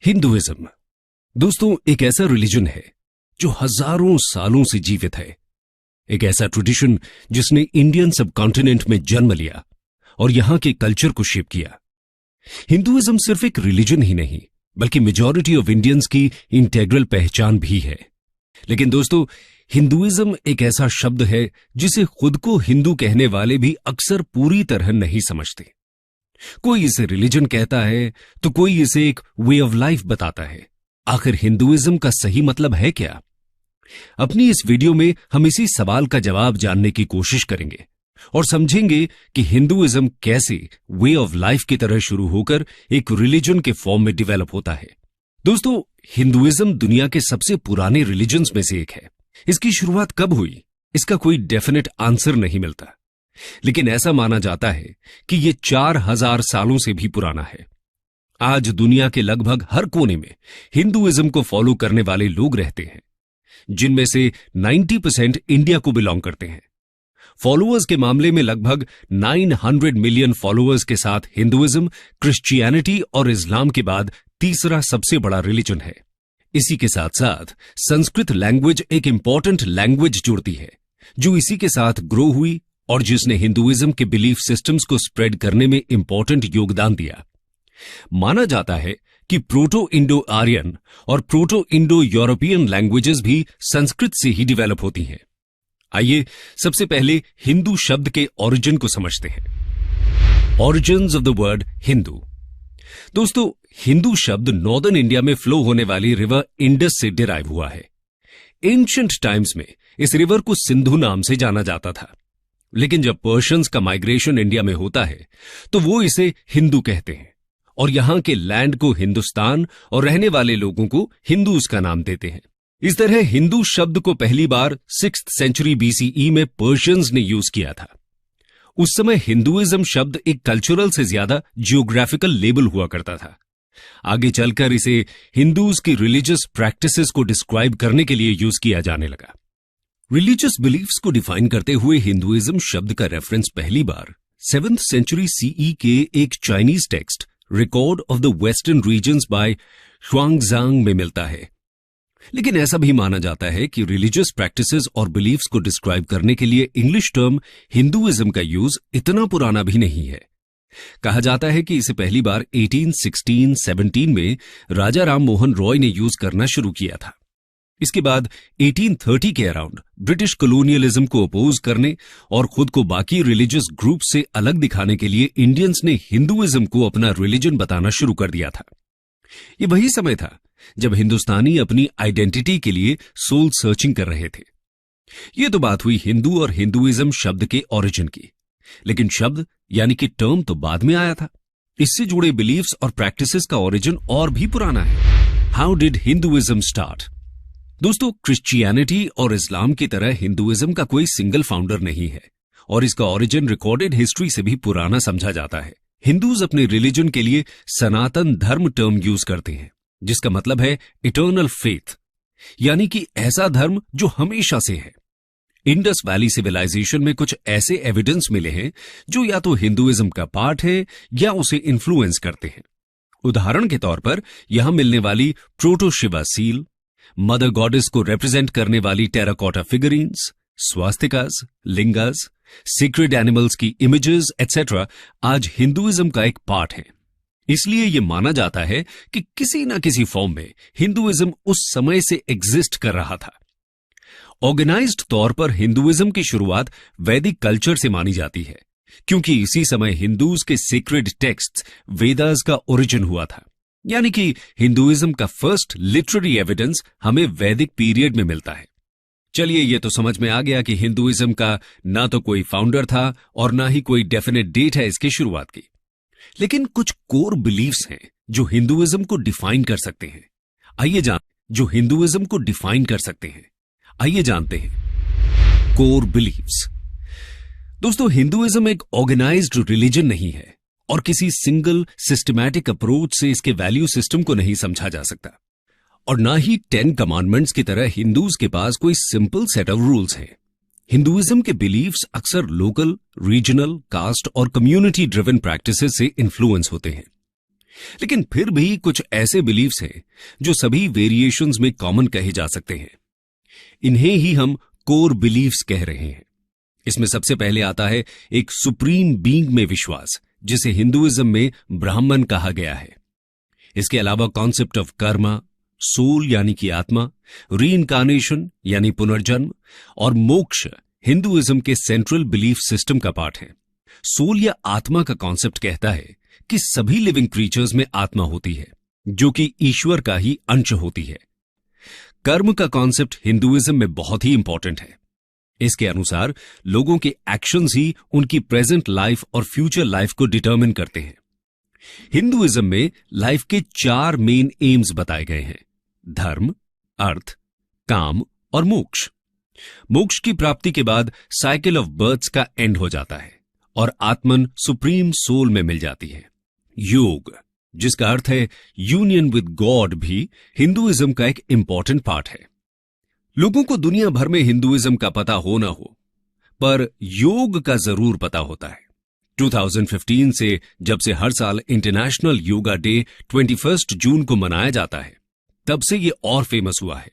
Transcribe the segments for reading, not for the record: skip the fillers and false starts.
Hinduism दोस्तों एक ऐसा रिलीजन है जो हजारों सालों से जीवित है। एक ऐसा ट्रेडिशन जिसने इंडियन सब कॉन्टिनेंट में जन्म लिया और यहां के कल्चर को शेप किया। हिंदुइज्म सिर्फ एक रिलीजन ही नहीं बल्कि मेजॉरिटी ऑफ इंडियंस की इंटेग्रल पहचान भी है। लेकिन दोस्तों हिंदुइज्म एक ऐसा शब्द है जिसे खुद को हिंदू कहने वाले भी अक्सर पूरी तरह नहीं समझते। कोई इसे रिलीजन कहता है तो कोई इसे एक वे ऑफ लाइफ बताता है। आखिर हिंदुइज्म का सही मतलब है क्या? अपनी इस वीडियो में हम इसी सवाल का जवाब जानने की कोशिश करेंगे और समझेंगे कि हिंदुइज्म कैसे वे ऑफ लाइफ की तरह शुरू होकर एक रिलीजन के फॉर्म में डेवलप होता है। दोस्तों हिंदुइज्म दुनिया के सबसे पुराने रिलीजन्स में से एक है। इसकी शुरुआत कब हुई इसका कोई डेफिनेट आंसर नहीं मिलता, लेकिन ऐसा माना जाता है कि यह 4000 सालों से भी पुराना है। आज दुनिया के लगभग हर कोने में हिंदुइज्म को फॉलो करने वाले लोग रहते हैं, जिनमें से 90% इंडिया को बिलोंग करते हैं। फॉलोअर्स के मामले में लगभग 900 मिलियन फॉलोअर्स के साथ हिंदुइज्म क्रिश्चियनिटी और इस्लाम के बाद तीसरा सबसे बड़ा रिलीजन है। इसी के साथ साथ संस्कृत लैंग्वेज एक इंपॉर्टेंट लैंग्वेज जुड़ती है जो इसी के साथ ग्रो हुई और जिसने हिंदुइज्म के बिलीफ सिस्टम्स को स्प्रेड करने में इंपॉर्टेंट योगदान दिया। माना जाता है कि प्रोटो इंडो आर्यन और प्रोटो इंडो यूरोपियन लैंग्वेजेस भी संस्कृत से ही डेवलप होती हैं। आइए सबसे पहले हिंदू शब्द के ओरिजिन को समझते हैं। Origins of the word Hindu. दोस्तों हिंदू शब्द नॉर्दर्न इंडिया में फ्लो होने वाली रिवर इंडस से डिराइव हुआ है। एंशिएंट टाइम्स में इस रिवर को सिंधु नाम से जाना जाता था, लेकिन जब पर्शियंस का माइग्रेशन इंडिया में होता है तो वो इसे हिंदू कहते हैं और यहां के लैंड को हिंदुस्तान और रहने वाले लोगों को हिंदूज का नाम देते हैं। इस तरह हिंदू शब्द को पहली बार 6th सेंचुरी BCE में पर्शियंस ने यूज किया था। उस समय हिंदुइज्म शब्द एक कल्चरल से ज्यादा जियोग्राफिकल लेबल हुआ करता था। आगे चलकर इसे हिंदूज की रिलीजियस प्रैक्टिसेस को डिस्क्राइब करने के लिए यूज किया जाने लगा। रिलीजियस बिलीफ्स को डिफाइन करते हुए हिंदुइज्म शब्द का रेफरेंस पहली बार 7th सेंचुरी CE के एक Chinese text record of the western regions by Xuanzang में मिलता है। लेकिन ऐसा भी माना जाता है कि रिलीजियस प्रैक्टिसेस और बिलीफ्स को डिस्क्राइब करने के लिए इंग्लिश टर्म हिंदुइज्म का यूज इतना पुराना भी नहीं है। कहा जाता है कि इसे पहली बार 1816-17 में राजा राम मोहन रॉय ने यूज करना शुरू किया था। इसके बाद 1830 के अराउंड ब्रिटिश कॉलोनियलिज्म को अपोज करने और खुद को बाकी रिलीजियस ग्रुप से अलग दिखाने के लिए इंडियंस ने हिंदुइज्म को अपना रिलीजन बताना शुरू कर दिया था। ये वही समय था जब हिंदुस्तानी अपनी आइडेंटिटी के लिए सोल सर्चिंग कर रहे थे। ये तो बात हुई हिंदू और हिंदुइज्म शब्द के ओरिजिन की, लेकिन शब्द यानी कि टर्म तो बाद में आया था। इससे जुड़े बिलीफ्स और प्रैक्टिसेस का ओरिजिन और भी पुराना है। How did Hinduism start? दोस्तों क्रिश्चियनिटी और इस्लाम की तरह हिंदुइज्म का कोई सिंगल फाउंडर नहीं है और इसका ओरिजिन रिकॉर्डेड हिस्ट्री से भी पुराना समझा जाता है। हिंदूज अपने रिलीजन के लिए सनातन धर्म टर्म यूज करते हैं, जिसका मतलब है इटर्नल फेथ, यानी कि ऐसा धर्म जो हमेशा से है। इंडस वैली सिविलाइजेशन में कुछ ऐसे एविडेंस मिले हैं जो या तो हिंदुइज्म का पार्ट है या उसे इन्फ्लुएंस करते हैं। उदाहरण के तौर पर यहां मिलने वाली proto Shiva seal, mother goddess को रिप्रेजेंट करने वाली टेराकोटा फिगरीन्स, स्वास्तिकास, लिंगास, सीक्रेट एनिमल्स की इमेजेस एटसेट्रा आज हिंदुइज्म का एक पार्ट है। इसलिए यह माना जाता है कि किसी न किसी फॉर्म में हिंदुइज्म उस समय से एग्जिस्ट कर रहा था। ऑर्गेनाइज्ड तौर पर हिंदुइज्म की शुरुआत वैदिक कल्चर से मानी जाती है, क्योंकि इसी समय हिंदूज के सीक्रेट टेक्स्ट्स वेदास का ओरिजिन हुआ था। यानी कि हिंदुइज्म का फर्स्ट लिटरेरी एविडेंस हमें वैदिक पीरियड में मिलता है। चलिए ये तो समझ में आ गया कि हिंदुइज्म का ना तो कोई फाउंडर था और ना ही कोई डेफिनेट डेट है इसकी शुरुआत की। लेकिन कुछ कोर बिलीफ्स हैं जो हिंदुइज्म को डिफाइन कर सकते हैं। आइए जानते हैं कोर बिलीफ्स। दोस्तों हिंदुइज्म एक ऑर्गेनाइज्ड रिलीजन नहीं है और किसी सिंगल सिस्टमैटिक अप्रोच से इसके वैल्यू सिस्टम को नहीं समझा जा सकता, और ना ही 10 कमांडमेंट्स की तरह हिंदूज के पास कोई सिंपल सेट ऑफ रूल्स हैं। हिंदुइज्म के बिलीफ्स अक्सर लोकल, रीजनल, कास्ट और कम्युनिटी ड्रिवन प्रैक्टिसेस से इन्फ्लुएंस होते हैं। लेकिन फिर भी कुछ ऐसे बिलीफ्स हैं जो सभी वेरिएशंस में कॉमन कहे जा सकते हैं। इन्हें ही हम कोर बिलीफ्स कह रहे हैं। इसमें सबसे पहले आता है एक सुप्रीम बीइंग में विश्वास, जिसे हिंदुइज्म में ब्राह्मण कहा गया है। इसके अलावा कॉन्सेप्ट ऑफ कर्मा, सोल यानी कि आत्मा, रीइंकार्नेशन यानी पुनर्जन्म और मोक्ष हिंदुइज्म के सेंट्रल बिलीफ सिस्टम का पार्ट है। सोल या आत्मा का कॉन्सेप्ट कहता है कि सभी लिविंग क्रीचर्स में आत्मा होती है, जो कि ईश्वर का ही अंश होती है। कर्म का कॉन्सेप्ट हिंदुइज्म में बहुत ही इंपॉर्टेंट है। इसके अनुसार लोगों के एक्शंस ही उनकी प्रेजेंट लाइफ और फ्यूचर लाइफ को डिटरमिन करते हैं। हिंदुइज्म में लाइफ के 4 मेन एम्स बताए गए हैं: धर्म, अर्थ, काम और मोक्ष। मोक्ष की प्राप्ति के बाद साइकिल ऑफ बर्थ्स का एंड हो जाता है और आत्मन सुप्रीम सोल में मिल जाती है। योग, जिसका अर्थ है यूनियन विद गॉड, भी हिंदुइज्म का एक इंपॉर्टेंट पार्ट है। लोगों को दुनिया भर में हिंदुइज्म का पता हो ना हो, पर योग का जरूर पता होता है। 2015 से जब से हर साल इंटरनेशनल योगा डे 21 जून को मनाया जाता है, तब से ये और फेमस हुआ है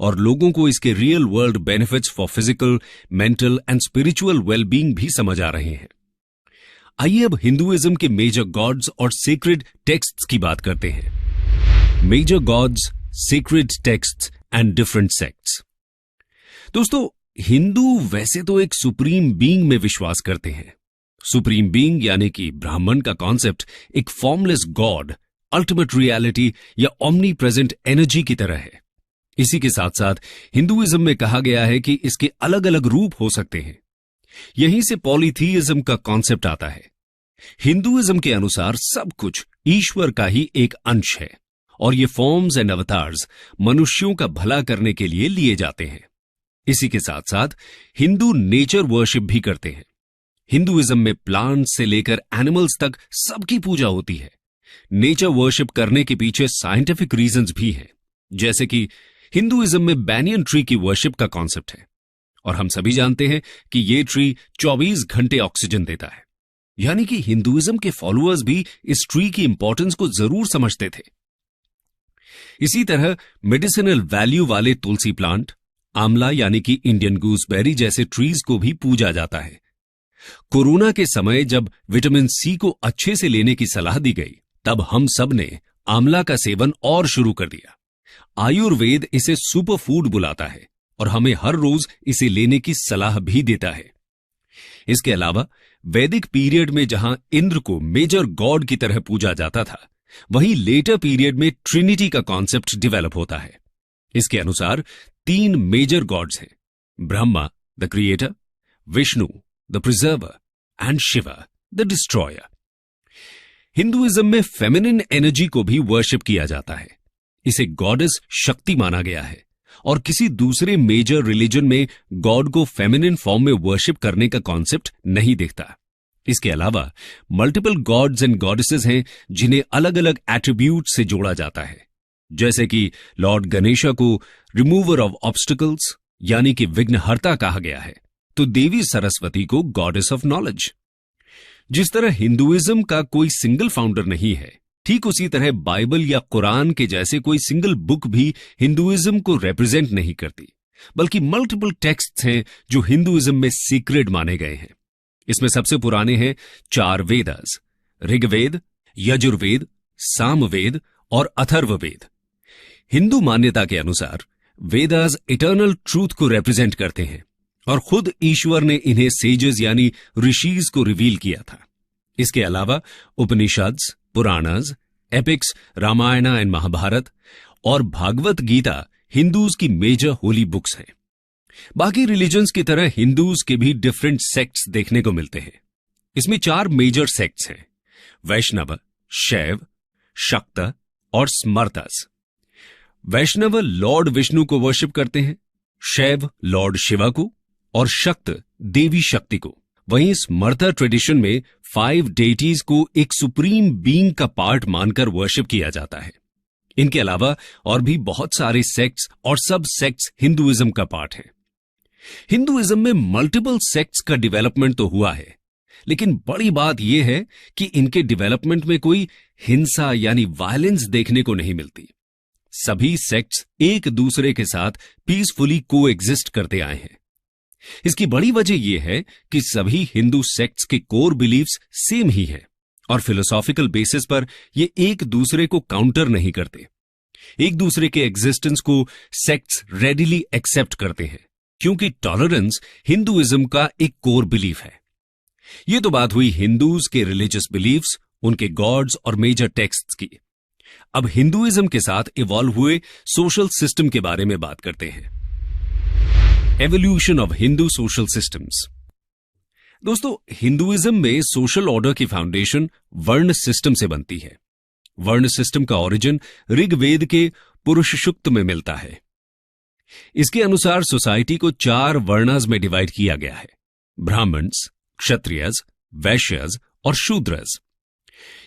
और लोगों को इसके real world benefits for physical, mental and spiritual wellbeing भी समझ आ रहे हैं। आइए अब हिंदुइज्म के मेजर गॉड्स और सीक्रेट टेक्स्ट्स की बात करते हैं। Major gods, secret texts and different sects. दोस्तों, हिंदू वैसे तो एक सुप्रीम बीइंग में विश्वास करते हैं। सुप्रीम बीइंग यानी कि ब्राह्मण का कॉन्सेप्ट एक फॉर्मलेस गॉड, अल्टीमेट रियलिटी या ओमनी प्रेजेंट एनर्जी की तरह है। इसी के साथ साथ हिंदुइज्म में कहा गया है कि इसके अलग अलग रूप हो सकते हैं। यहीं से पॉलीथीइज्म का कॉन्सेप्ट आता है। हिंदुइज्म के अनुसार सब कुछ ईश्वर का ही एक अंश है और ये फॉर्म्स एंड अवतार्स मनुष्यों का भला करने के लिए लिए जाते हैं। इसी के साथ साथ हिंदू नेचर वर्शिप भी करते हैं। हिंदुइज्म में प्लांट्स से लेकर एनिमल्स तक सबकी पूजा होती है। नेचर वर्शिप करने के पीछे साइंटिफिक रीजंस भी हैं, जैसे कि हिंदुइज्म में बैनियन ट्री की वर्शिप का कॉन्सेप्ट है और हम सभी जानते हैं कि ये ट्री 24 घंटे ऑक्सीजन देता है। यानी कि हिंदुइज्म के फॉलोअर्स भी इस ट्री की इंपॉर्टेंस को जरूर समझते थे। इसी तरह मेडिसिनल वैल्यू वाले तुलसी प्लांट, आंवला यानी कि इंडियन गूसबेरी जैसे ट्रीज को भी पूजा जाता है। कोरोना के समय जब विटामिन सी को अच्छे से लेने की सलाह दी गई, तब हम सब ने आंवला का सेवन और शुरू कर दिया। आयुर्वेद इसे सुपर फूड बुलाता है और हमें हर रोज इसे लेने की सलाह भी देता है। इसके अलावा वैदिक पीरियड में जहां इंद्र को मेजर गॉड की तरह पूजा जाता था, वहीं लेटर पीरियड में ट्रिनिटी का कॉन्सेप्ट डेवलप होता है। इसके अनुसार 3 मेजर गॉड्स हैं: Brahma the creator, Vishnu the preserver and Shiva the destroyer. Hinduism में फेमिनिन एनर्जी को भी वर्शिप किया जाता है। इसे गॉडेस शक्ति माना गया है और किसी दूसरे मेजर रिलीजन में गॉड को फेमिनिन फॉर्म में वर्शिप करने का कॉन्सेप्ट नहीं दिखता। इसके अलावा मल्टीपल गॉड्स एंड गॉडेसेस हैं जिन्हें अलग अलग एट्रीब्यूट से जोड़ा जाता है, जैसे कि लॉर्ड गणेशा को रिमूवर ऑफ ऑब्स्टिकल्स यानी कि विघ्नहर्ता कहा गया है, तो देवी सरस्वती को गॉडेस ऑफ नॉलेज। जिस तरह हिंदुइज्म का कोई सिंगल फाउंडर नहीं है, ठीक उसी तरह बाइबल या कुरान के जैसे कोई सिंगल बुक भी हिंदुइज्म को रिप्रेजेंट नहीं करती, बल्कि मल्टीपल टेक्स्ट्स हैं जो हिंदुइज्म में सीक्रेट माने गए हैं। इसमें सबसे पुराने हैं 4 वेदास: ऋग्वेद, यजुर्वेद, सामवेद और अथर्ववेद। हिंदू मान्यता के अनुसार वेदास इटर्नल ट्रूथ को रिप्रेजेंट करते हैं और खुद ईश्वर ने इन्हें सेजेस यानी ऋषिज को रिवील किया था। इसके अलावा उपनिषद्स, पुराणास, एपिक्स, रामायण एंड महाभारत और भागवत गीता हिंदूज की मेजर होली बुक्स हैं। बाकी रिलीजन्स की तरह हिंदूज के भी डिफरेंट सेक्ट्स देखने को मिलते हैं। इसमें 4 मेजर सेक्ट्स हैं: वैष्णव, शैव, शक्त और स्मर्तस। वैष्णव लॉर्ड विष्णु को वर्शिप करते हैं, शैव लॉर्ड शिवा को और शक्त देवी शक्ति को। वहीं स्मर्ता ट्रेडिशन में 5 डेटीज को एक सुप्रीम बीइंग का पार्ट मानकर वर्शिप किया जाता है। इनके अलावा और भी बहुत सारे सेक्ट्स और सब सेक्ट्स हिंदुइज्म का पार्ट हैं। हिंदुइज्म में मल्टीपल सेक्ट्स का डेवलपमेंट तो हुआ है, लेकिन बड़ी बात यह है कि इनके डेवलपमेंट में कोई हिंसा यानी वायलेंस देखने को नहीं मिलती। सभी सेक्ट्स एक दूसरे के साथ पीसफुली कोएग्जिस्ट करते आए हैं। इसकी बड़ी वजह यह है कि सभी हिंदू सेक्ट्स के कोर बिलीफ्स सेम ही हैं और फिलोसॉफिकल बेसिस पर ये एक दूसरे को काउंटर नहीं करते। एक दूसरे के एग्जिस्टेंस को सेक्ट्स रेडिली एक्सेप्ट करते हैं क्योंकि टॉलरेंस हिंदुइज्म का एक कोर बिलीफ है। यह तो बात हुई हिंदूज के रिलीजियस बिलीफ्स, उनके गॉड्स और मेजर टेक्स्ट्स की। अब हिंदुइज्म के साथ इवॉल्व हुए सोशल सिस्टम के बारे में बात करते हैं। Evolution of Hindu social systems. दोस्तों, हिंदुइज्म में सोशल ऑर्डर की फाउंडेशन वर्ण सिस्टम से बनती है। वर्ण सिस्टम का ओरिजिन ऋग्वेद के पुरुष सूक्त में मिलता है। इसके अनुसार सोसाइटी को 4 वर्णास में डिवाइड किया गया है: ब्राह्मण्स, क्षत्रियज, वैश्यज और शूद्रज।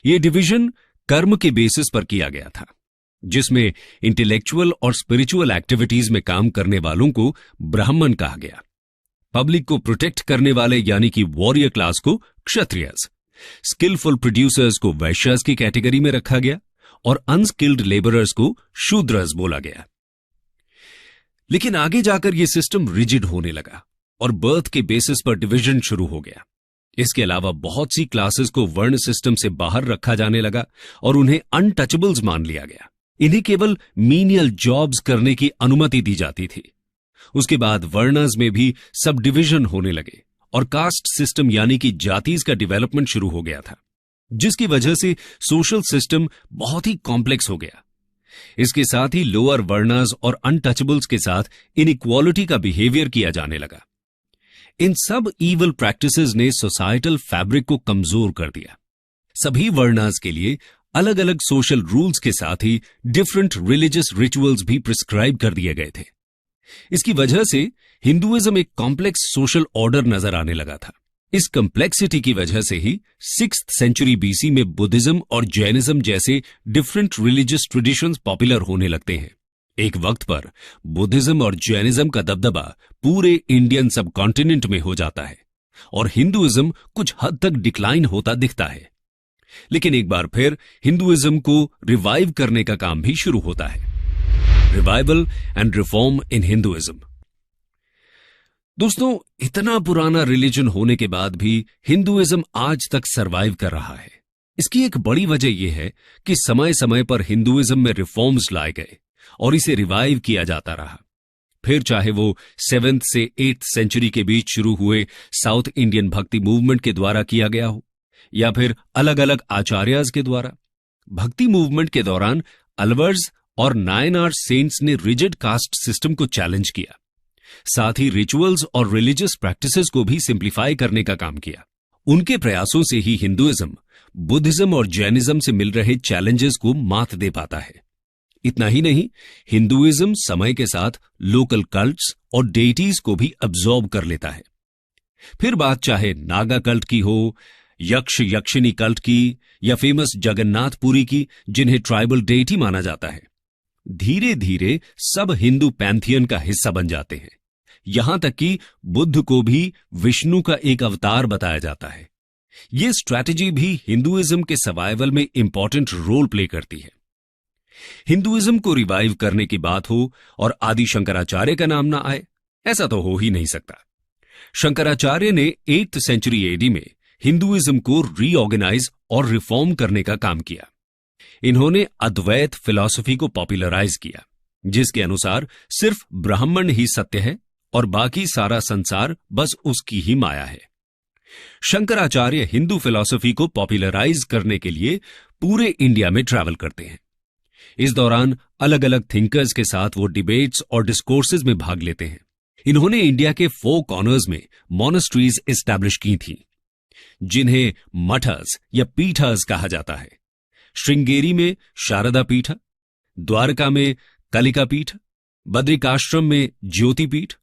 यह डिवीजन कर्म के बेसिस पर किया गया था, जिसमें इंटेलेक्चुअल और स्पिरिचुअल एक्टिविटीज में काम करने वालों को ब्राह्मण कहा गया, पब्लिक को प्रोटेक्ट करने वाले यानी कि वॉरियर क्लास को क्षत्रियज, स्किलफुल प्रोड्यूसर्स को वैश्यज की कैटेगरी में रखा गया और अनस्किल्ड लेबरर्स को शूद्रज बोला गया। लेकिन आगे जाकर यह सिस्टम रिजिड होने लगा और बर्थ के बेसिस पर डिवीजन शुरू हो गया। इसके अलावा बहुत सी क्लासेस को वर्ण सिस्टम से बाहर रखा जाने लगा और उन्हें अनटचेबल्स मान लिया गया। इन्हें केवल मीनियल जॉब्स करने की अनुमति दी जाती थी। उसके बाद वर्णस में भी सब डिवीजन होने लगे और कास्ट सिस्टम यानी कि जातीज का डेवलपमेंट शुरू हो गया था, जिसकी वजह से सोशल सिस्टम बहुत ही कॉम्प्लेक्स हो गया। इसके साथ ही लोअर वर्णस और अनटचेबल्स के साथ इनइक्वालिटी का बिहेवियर किया जाने लगा। इन सब ईवल प्रैक्टिसेस ने सोसाइटल फैब्रिक को कमजोर कर दिया। सभी वर्णस के लिए अलग अलग सोशल रूल्स के साथ ही डिफरेंट रिलीजियस रिचुअल्स भी प्रिस्क्राइब कर दिए गए थे। इसकी वजह से हिंदुइज्म एक कॉम्प्लेक्स सोशल ऑर्डर नजर आने लगा था। इस कॉम्प्लेक्सिटी की वजह से ही 6th सेंचुरी बीसी में बुद्धिज्म और जैनिज्म जैसे डिफरेंट रिलीजियस ट्रेडिशंस पॉपुलर होने लगते हैं। एक वक्त पर बुद्धिज्म और जैनिज्म का दबदबा पूरे इंडियन सब कॉन्टिनेंट में हो जाता है और हिंदुइज्म कुछ हद तक डिक्लाइन होता दिखता है। लेकिन एक बार फिर हिंदुइज्म को रिवाइव करने का काम भी शुरू होता है। Revival and reform in Hinduism. दोस्तों, इतना पुराना रिलीजन होने के बाद भी हिंदुइज्म आज तक सरवाइव कर रहा है। इसकी एक बड़ी वजह यह है कि समय समय पर हिंदुइज्म में रिफॉर्म्स लाए गए और इसे रिवाइव किया जाता रहा। फिर चाहे वो 7th से 8th सेंचुरी के बीच शुरू हुए साउथ इंडियन भक्ति मूवमेंट के द्वारा किया गया हो या फिर अलग अलग आचार्यज के द्वारा। भक्ति मूवमेंट के दौरान अलवर्स और नायनार सेंट्स ने रिजिड कास्ट सिस्टम को चैलेंज किया। साथ ही रिचुअल्स और रिलीजियस प्रैक्टिसेस को भी सिंप्लीफाई करने का काम किया। उनके प्रयासों से ही हिंदुइज्म बुद्धिज्म और जैनिज्म से मिल रहे चैलेंजेस को मात दे पाता है। इतना ही नहीं, हिंदुइज्म समय के साथ लोकल कल्ट्स और डेटीज को भी अब्सॉर्ब कर लेता है। फिर बात चाहे नागा कल्ट की हो, यक्ष यक्षिनी कल्ट की या फेमस जगन्नाथपुरी की, जिन्हें ट्राइबल डेटी माना जाता है, धीरे धीरे सब हिंदू पैंथियन का हिस्सा बन जाते हैं। यहां तक कि बुद्ध को भी विष्णु का एक अवतार बताया जाता है। यह स्ट्रैटेजी भी हिंदुइज्म के सर्वाइवल में इंपॉर्टेंट रोल प्ले करती है। हिंदुइज्म को रिवाइव करने की बात हो और आदि शंकराचार्य का नाम ना आए, ऐसा तो हो ही नहीं सकता। शंकराचार्य ने 8th सेंचुरी एडी में हिंदुइज्म को रीऑर्गेनाइज और रिफॉर्म करने का काम किया। इन्होंने अद्वैत फिलॉसफी को पॉपुलराइज किया, जिसके अनुसार सिर्फ ब्राह्मण ही सत्य है और बाकी सारा संसार बस उसकी ही माया है। शंकराचार्य हिंदू फिलॉसफी को पॉपुलराइज करने के लिए पूरे इंडिया में ट्रैवल करते हैं। इस दौरान अलग अलग थिंकर्स के साथ वो डिबेट्स और डिस्कोर्सेज में भाग लेते हैं। इन्होंने इंडिया के 4 कॉर्नर्स में मॉनेस्ट्रीज एस्टैब्लिश की थी, जिन्हें मठस या पीठस कहा जाता है। श्रृंगेरी में शारदा पीठ, द्वारका में कलिका पीठ, बद्रिकाश्रम में ज्योति पीठ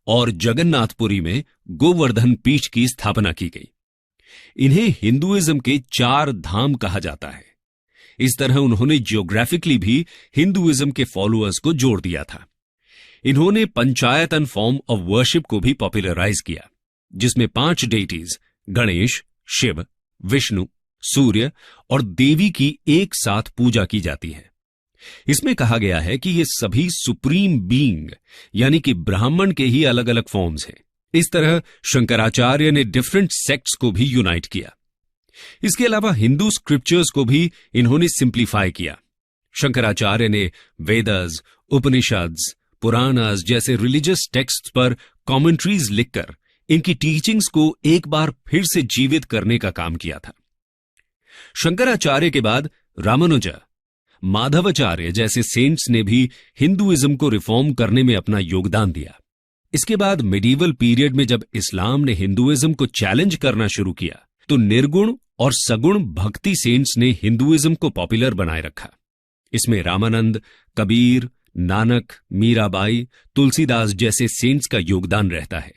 और जगन्नाथपुरी में गोवर्धन पीठ की स्थापना की गई। इन्हें हिंदुइज्म के 4 धाम कहा जाता है। इस तरह उन्होंने जियोग्राफिकली भी हिंदुइज्म के फॉलोअर्स को जोड़ दिया था। इन्होंने पंचायतन फॉर्म ऑफ वर्शिप को भी पॉपुलराइज किया, जिसमें 5 डेटीज गणेश, शिव, विष्णु, सूर्य और देवी की एक साथ पूजा की जाती है। इसमें कहा गया है कि ये सभी सुप्रीम बीइंग यानी कि ब्राह्मण के ही अलग अलग फॉर्म्स हैं। इस तरह शंकराचार्य ने डिफरेंट सेक्ट्स को भी यूनाइट किया। इसके अलावा हिंदू स्क्रिप्चर्स को भी इन्होंने सिंप्लीफाई किया। शंकराचार्य ने वेदास, उपनिषद्स, पुराणास जैसे रिलीजियस टेक्स्ट पर कमेंट्रीज लिखकर इनकी टीचिंग्स को एक बार फिर से जीवित करने का काम किया था। शंकराचार्य के बाद रामानुजा, माधवाचार्य जैसे सेंट्स ने भी हिंदुइज्म को रिफॉर्म करने में अपना योगदान दिया। इसके बाद मिडीवल पीरियड में जब इस्लाम ने हिंदुइज्म को चैलेंज करना शुरू किया तो निर्गुण और सगुण भक्ति सेंट्स ने हिंदुइज्म को पॉपुलर बनाए रखा। इसमें रामानंद, कबीर, नानक, मीराबाई, तुलसीदास जैसे सेंट्स का योगदान रहता है।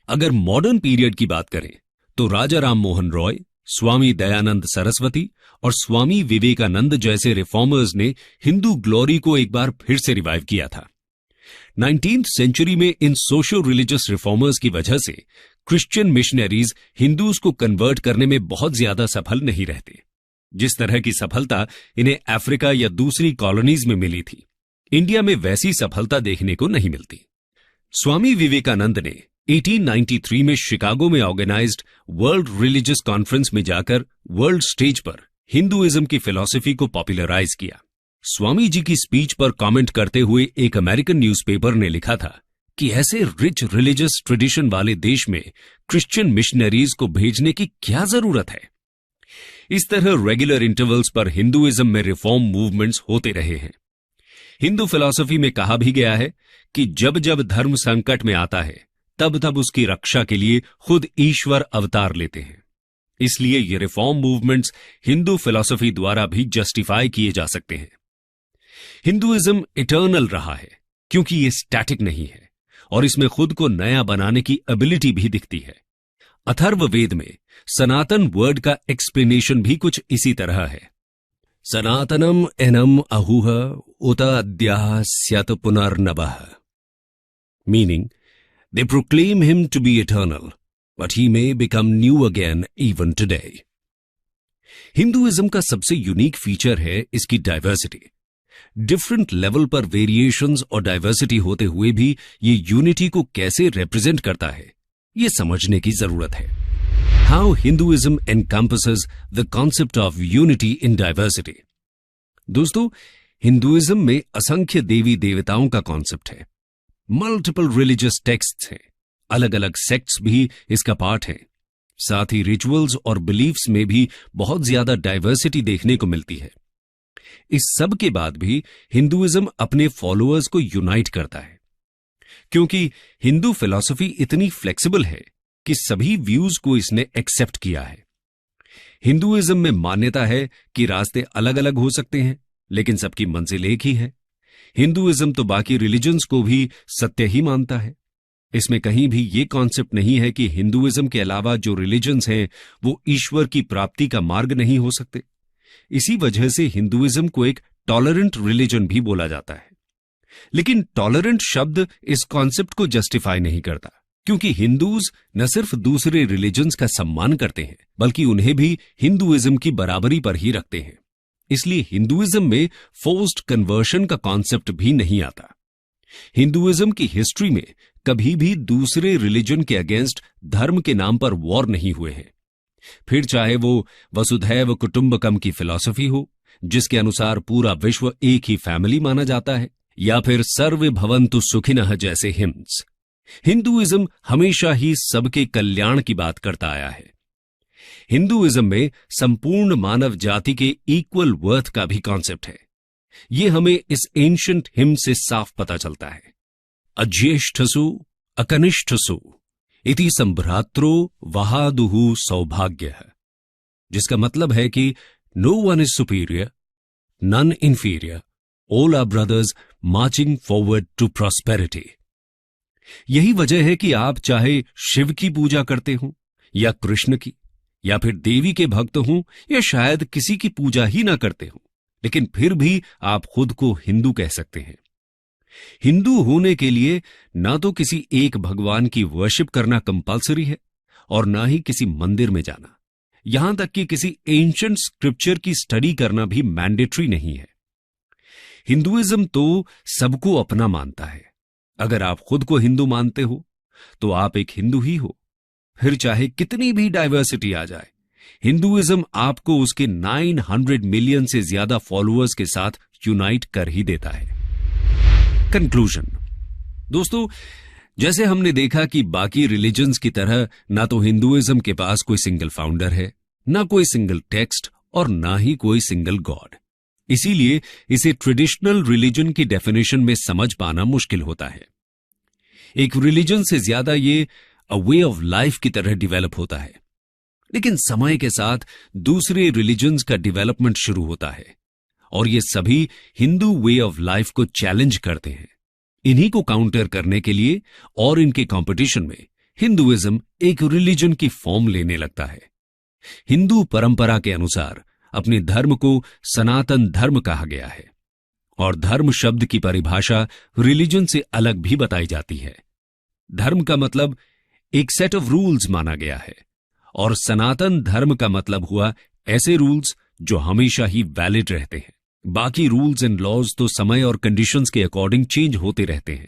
अगर मॉडर्न पीरियड की बात करें तो राजा राम मोहन रॉय, स्वामी दयानंद सरस्वती और स्वामी विवेकानंद जैसे रिफॉर्मर्स ने हिंदू ग्लोरी को एक बार फिर से रिवाइव किया था। 19th सेंचुरी में इन सोशो रिलीजियस रिफॉर्मर्स की वजह से क्रिश्चियन मिशनरीज हिंदूज को कन्वर्ट करने में बहुत ज्यादा सफल नहीं रहते। जिस तरह की सफलता इन्हें अफ्रीका या दूसरी कॉलोनीज में मिली थी, इंडिया में वैसी सफलता देखने को नहीं मिलती। स्वामी विवेकानंद ने 1893 में शिकागो में ऑर्गेनाइज्ड वर्ल्ड रिलीजियस कॉन्फ्रेंस में जाकर वर्ल्ड स्टेज पर हिंदुइज्म की फिलॉसफी को पॉपुलराइज किया। स्वामी जी की स्पीच पर कमेंट करते हुए एक अमेरिकन न्यूज़पेपर ने लिखा था कि ऐसे रिच रिलीजियस ट्रेडिशन वाले देश में क्रिश्चियन मिशनरीज को भेजने की क्या जरूरत है। इस तरह रेगुलर इंटरवल्स पर हिंदुइज्म में रिफॉर्म मूवमेंट्स होते रहे हैं। हिंदू फिलॉसफी में कहा भी गया है कि जब जब धर्म संकट में आता है तब तब उसकी रक्षा के लिए खुद ईश्वर अवतार लेते हैं। इसलिए ये रिफॉर्म मूवमेंट्स हिंदू फिलॉसफी द्वारा भी जस्टिफाई किए जा सकते हैं। हिंदुइज्म इटर्नल रहा है क्योंकि ये स्टैटिक नहीं है और इसमें खुद को नया बनाने की एबिलिटी भी दिखती है। अथर्ववेद में सनातन वर्ड का एक्सप्लेनेशन भी कुछ इसी तरह है। सनातनम एनम अहुह उत अद्याः स्यात् पुनर्नवः, meaning they proclaim him to be eternal, but he may become new again even today. Hinduism का सबसे यूनिक फीचर है इसकी डाइवर्सिटी। डिफरेंट लेवल पर वेरिएशंस और डाइवर्सिटी होते हुए भी ये यूनिटी को कैसे रिप्रेजेंट करता है, ये समझने की जरूरत है। How Hinduism encompasses the concept of unity in diversity. दोस्तों, हिंदुइज्म में असंख्य देवी देवताओं का कॉन्सेप्ट है, मल्टीपल रिलीजियस टेक्स्ट्स हैं, अलग अलग सेक्ट्स भी इसका पार्ट हैं। साथ ही रिचुअल्स और बिलीफ्स में भी बहुत ज्यादा डाइवर्सिटी देखने को मिलती है। इस सब के बाद भी हिंदुइज्म अपने फॉलोअर्स को यूनाइट करता है क्योंकि हिंदू फिलॉसफी इतनी फ्लेक्सिबल है कि सभी व्यूज को इसने एक्सेप्ट किया है। हिंदुइज्म में मान्यता है कि रास्ते अलग अलग हो सकते हैं लेकिन सबकी मंजिल एक ही है। हिंदुइज्म तो बाकी रिलीजन्स को भी सत्य ही मानता है। इसमें कहीं भी ये कॉन्सेप्ट नहीं है कि हिंदुइज्म के अलावा जो रिलीजन्स हैं वो ईश्वर की प्राप्ति का मार्ग नहीं हो सकते। इसी वजह से हिंदुइज्म को एक टॉलरेंट रिलीजन भी बोला जाता है। लेकिन टॉलरेंट शब्द इस कॉन्सेप्ट को जस्टिफाई नहीं करता क्योंकि हिंदूज न सिर्फ दूसरे रिलीजन्स का सम्मान करते हैं बल्कि उन्हें भी हिंदुइज्म की बराबरी पर ही रखते हैं। इसलिए हिंदुइज्म में फोर्स्ड कन्वर्शन का कॉन्सेप्ट भी नहीं आता। हिंदुइज्म की हिस्ट्री में कभी भी दूसरे रिलीजन के अगेंस्ट धर्म के नाम पर वॉर नहीं हुए हैं। फिर चाहे वो वसुधैव कुटुंबकम की फिलॉसफी हो जिसके अनुसार पूरा विश्व एक ही फैमिली माना जाता है, या फिर सर्वे भवन्तु सुखिनः जैसे हिम्स। हिंदुइज्म हमेशा ही सबके कल्याण की बात करता आया है। हिंदुइज्म में संपूर्ण मानव जाति के इक्वल वर्थ का भी कॉन्सेप्ट है। यह हमें इस एंशिएंट हिम से साफ पता चलता है। अज्येष्ठसु अकनिष्ठसु इति संभ्रात्रो वहादुहु सौभाग्यः, जिसका मतलब है कि no one is superior, none inferior, all are brothers marching forward to prosperity. यही वजह है कि आप चाहे शिव की पूजा करते हो या कृष्ण की, या फिर देवी के भक्त हों या शायद किसी की पूजा ही ना करते हो, लेकिन फिर भी आप खुद को हिंदू कह सकते हैं। हिंदू होने के लिए ना तो किसी एक भगवान की वर्शिप करना कंपलसरी है और ना ही किसी मंदिर में जाना। यहां तक कि किसी एंशिएंट स्क्रिप्चर की स्टडी करना भी मैंडेटरी नहीं है। हिंदुइज्म तो सबको अपना मानता है। अगर आप खुद को हिंदू मानते हो तो आप एक हिंदू ही हो, फिर चाहे कितनी भी डाइवर्सिटी आ जाए, हिंदुइज्म आपको उसके 900 मिलियन से ज्यादा फॉलोअर्स के साथ यूनाइट कर ही देता है। कंक्लूजन दोस्तों, जैसे हमने देखा कि बाकी रिलीजन्स की तरह ना तो हिंदुइज्म के पास कोई सिंगल फाउंडर है, ना कोई सिंगल टेक्स्ट और ना ही कोई सिंगल गॉड। इसीलिए इसे ट्रेडिशनल रिलीजन की डेफिनेशन में समझ पाना मुश्किल होता है। एक रिलीजन से ज्यादा ये अ वे ऑफ लाइफ की तरह डेवलप होता है। लेकिन समय के साथ दूसरे रिलीजन्स का डेवलपमेंट शुरू होता है और ये सभी हिंदू वे ऑफ लाइफ को चैलेंज करते हैं। इन्हीं को काउंटर करने के लिए और इनके कंपटीशन में हिंदुइज्म एक रिलीजन की फॉर्म लेने लगता है। हिंदू परंपरा के अनुसार अपने धर्म को सनातन धर्म कहा गया है और धर्म शब्द की परिभाषा रिलीजन से अलग भी बताई जाती है। धर्म का मतलब एक सेट ऑफ रूल्स माना गया है और सनातन धर्म का मतलब हुआ ऐसे रूल्स जो हमेशा ही वैलिड रहते हैं। बाकी रूल्स एंड लॉज तो समय और कंडीशंस के अकॉर्डिंग चेंज होते रहते हैं।